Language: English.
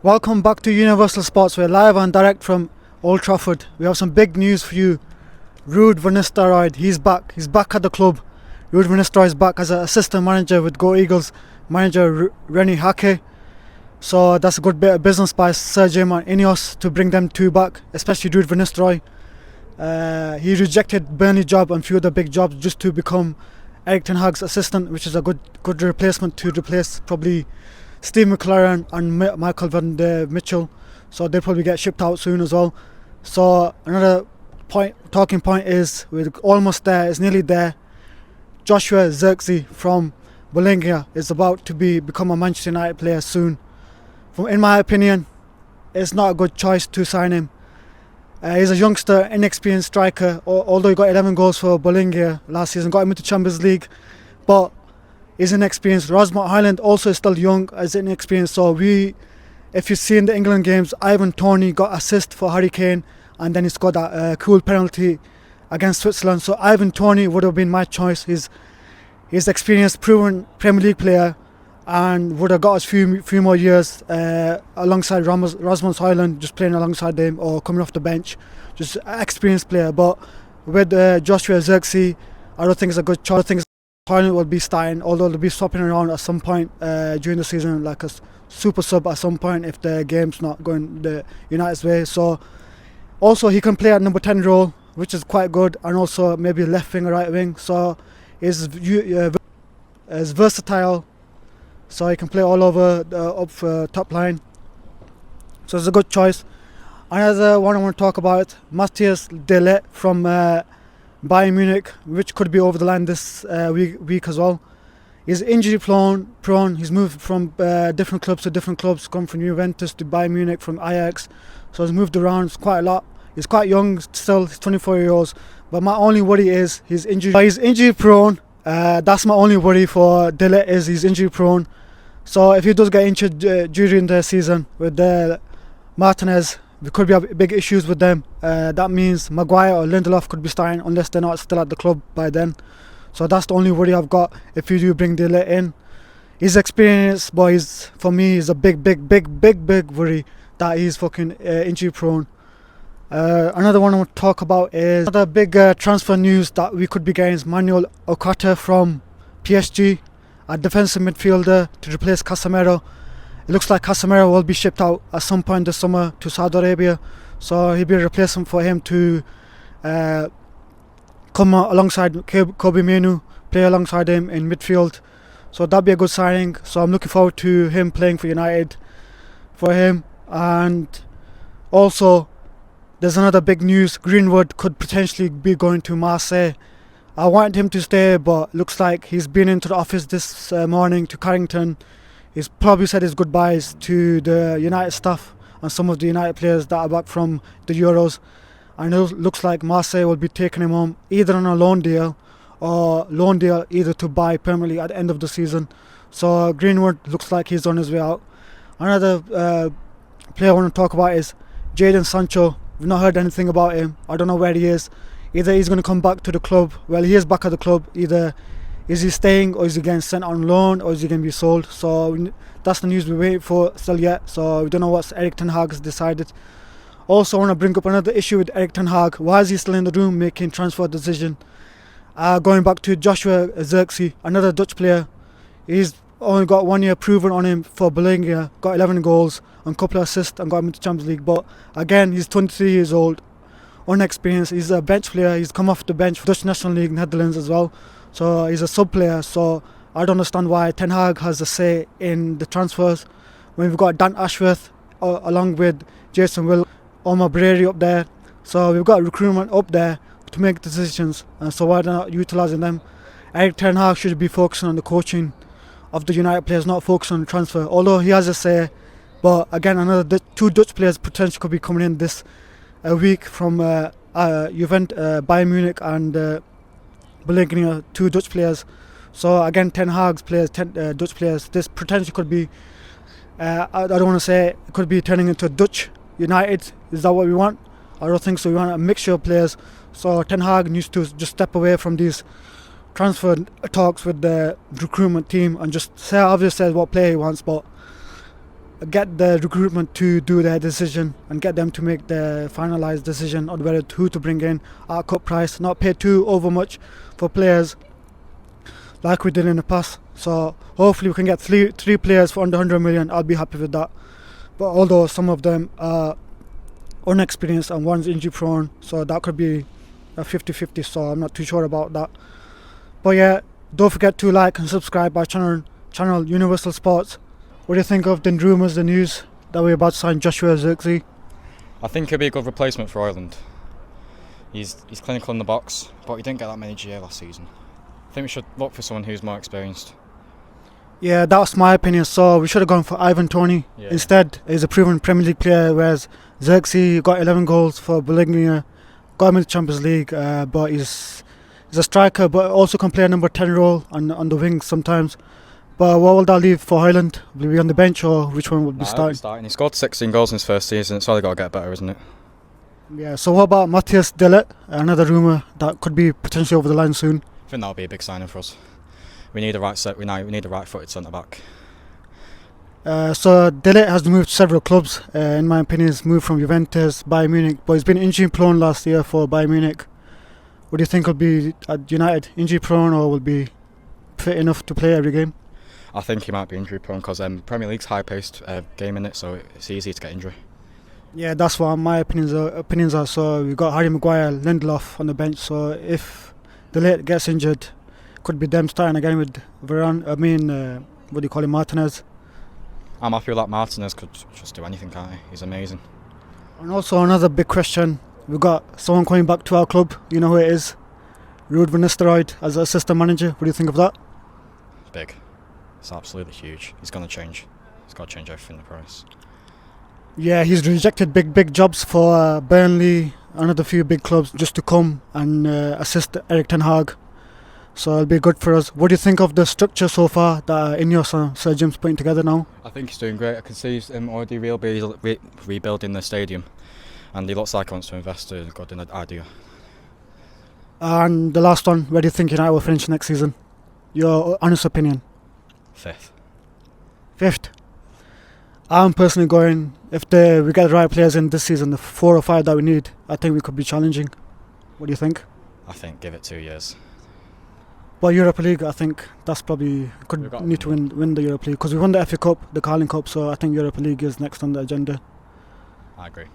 Welcome back to Universal Sports. We're live and direct from Old Trafford. We have some big news for you. Ruud Van Nistelrooy, he's back. He's back at the club. Ruud Van Nistelrooy is back as an assistant manager with Go Eagles manager Rene Hake. So that's a good bit of business by Zirkzee and Ineos to bring them two back, especially Ruud Van Nistelrooy. He rejected Burnley job and few other big jobs just to become Erik ten Hag's assistant, which is a good replacement to replace probably Steve McLaren and Michael van der Mitchell. So they'll probably get shipped out soon as well. So another talking point is we're almost there, it's nearly there. Joshua Zirkzee from Bologna is about to become a Manchester United player soon. In my opinion, it's not a good choice to sign him. He's a youngster, inexperienced striker, although he got 11 goals for Bologna last season, got him into Champions League, but he's inexperienced. Rasmus Højlund also is still young, as inexperienced. So if you see in the England games, Ivan Toney got assist for Harry Kane, and then he scored that cool penalty against Switzerland. So Ivan Toney would have been my choice. He's experienced, proven Premier League player, and would have got us few more years alongside Rasmus Højlund, just playing alongside him or coming off the bench. Just an experienced player. But with Joshua Zirkzee, I don't think it's a good choice. I think Højlund will be starting, although they'll be swapping around at some point during the season, like a super sub at some point if the game's not going the United's way. So also he can play at number 10 role, which is quite good, and also maybe left wing or right wing. So he's versatile. So he can play all over the top line. So it's a good choice. Another one I want to talk about, Matthijs de Ligt from Bayern Munich, which could be over the line this week as well. He's injury prone. He's moved from different clubs to different clubs, come from Juventus to Bayern Munich, from Ajax. So he's moved around quite a lot. He's quite young still, he's 24 years old. But my only worry is he's injury prone. That's my only worry for de Ligt, is he's injury prone. So if he does get injured during the season with Martinez, there could be big issues with them. That means Maguire or Lindelof could be starting unless they're not still at the club by then. So that's the only worry I've got if you do bring de Ligt in. He's experienced, but for me, he's a big worry that he's fucking injury prone. Another one I want to talk about is another big transfer news that we could be getting is Manuel Ugarte from PSG, a defensive midfielder to replace Casemiro. It looks like Casemiro will be shipped out at some point this summer to Saudi Arabia, so he'll be a replacement for him to come alongside Kobe Menu, play alongside him in midfield. So that'll be a good signing. So I'm looking forward to him playing for United for him. And also there's another big news, Greenwood could potentially be going to Marseille. I wanted him to stay, but looks like he's been into the office this morning to Carrington. He's probably said his goodbyes to the United staff and some of the United players that are back from the Euros. And it looks like Marseille will be taking him home either on a loan deal either to buy permanently at the end of the season. So Greenwood looks like he's on his way out. Another player I want to talk about is Jadon Sancho. We've not heard anything about him. I don't know where he is. Either he's going to come back to the club. Well, he is back at the club. Either is he staying, or is he getting sent on loan, or is he going to be sold? So that's the news we're waiting for still yet. So we don't know what Erik ten Hag has decided. Also, I want to bring up another issue with Erik ten Hag. Why is he still in the room making transfer decision? Going back to Joshua Zirkzee, another Dutch player. He's only got 1 year proven on him for Bologna. Got 11 goals and a couple of assists and got him into Champions League. But again, he's 23 years old. Unexperienced. He's a bench player. He's come off the bench for Dutch National League, Netherlands as well. So he's a sub player. So I don't understand why Ten Hag has a say in the transfers when we've got Dan Ashworth along with Jason Will, Omar Brady up there. So we've got recruitment up there to make decisions. So why not utilising them? Erik ten Hag should be focusing on the coaching of the United players, not focusing on the transfer. Although he has a say, but again, another two Dutch players potentially could be coming in this week from Juventus, Bayern Munich and Bologna, two Dutch players. So again, Ten Hag's players, Dutch players. This potentially could be, I don't want to say it could be turning into Dutch United. Is that what we want? I don't think so. We want a mixture of players. So Ten Hag needs to just step away from these transfer talks with the recruitment team and just say, obviously, says what player he wants. But get the recruitment to do their decision and get them to make the finalised decision on whether who to bring in at cut price, not pay too over much for players like we did in the past. So hopefully we can get three players for under 100 million. I'll be happy with that. But although some of them are unexperienced and one's injury prone, so that could be a 50-50, so I'm not too sure about that. But yeah, don't forget to like and subscribe our channel Universal Sports. What do you think of the rumours, the news that we're about to sign Joshua Zirkzee? I think he'll be a good replacement for Ireland. He's clinical in the box, but he didn't get that many GA last season. I think we should look for someone who's more experienced. Yeah, that's my opinion. So we should have gone for Ivan Toney. Yeah. Instead, he's a proven Premier League player, whereas Zirkzee got 11 goals for Bologna, got him in the Champions League, but he's a striker, but also can play a number 10 role on the wings sometimes. But what will that leave for Ireland? Will he be on the bench, or which one will be starting? He scored 16 goals in his first season. It's only got to get better, isn't it? Yeah. So what about Matthijs de Ligt? Another rumour that could be potentially over the line soon. I think that'll be a big signing for us. We need a right set. We need a right-footed centre back. So de Ligt has moved several clubs. In my opinion, he's moved from Juventus, Bayern Munich, but he's been injury prone last year for Bayern Munich. What do you think will be at United? Injury prone, or will be fit enough to play every game? I think he might be injury prone because Premier League's high-paced game in it, so it's easy to get injury. Yeah, that's what my opinions are. So we've got Harry Maguire, Lindelof on the bench. So if de Ligt gets injured, could be them starting again with Varane. What do you call him, Martinez? I'm happy with that. Martinez could just do anything, can't he? He's amazing. And also another big question. We've got someone coming back to our club. You know who it is? Ruud Van Nistelrooy as assistant manager. What do you think of that? Big. It's absolutely huge. He's going to change. He's got to change everything in the price. Yeah, he's rejected big jobs for Burnley, another few big clubs, just to come and assist Erik ten Hag. So it'll be good for us. What do you think of the structure so far that Ineos Sir Jim's putting together now? I think he's doing great. I can see he's already rebuilding the stadium, and he looks like he wants to invest in a good idea. And the last one, where do you think United will finish next season? Your honest opinion? 5th. I'm personally going, if we get the right players in this season, the 4 or 5 that we need, I think we could be challenging. What do you think? I think give it 2 years. But Europa League, I think that's probably need to win the Europa League, because we won the FA Cup, the Carling Cup, so I think Europa League is next on the agenda. I agree.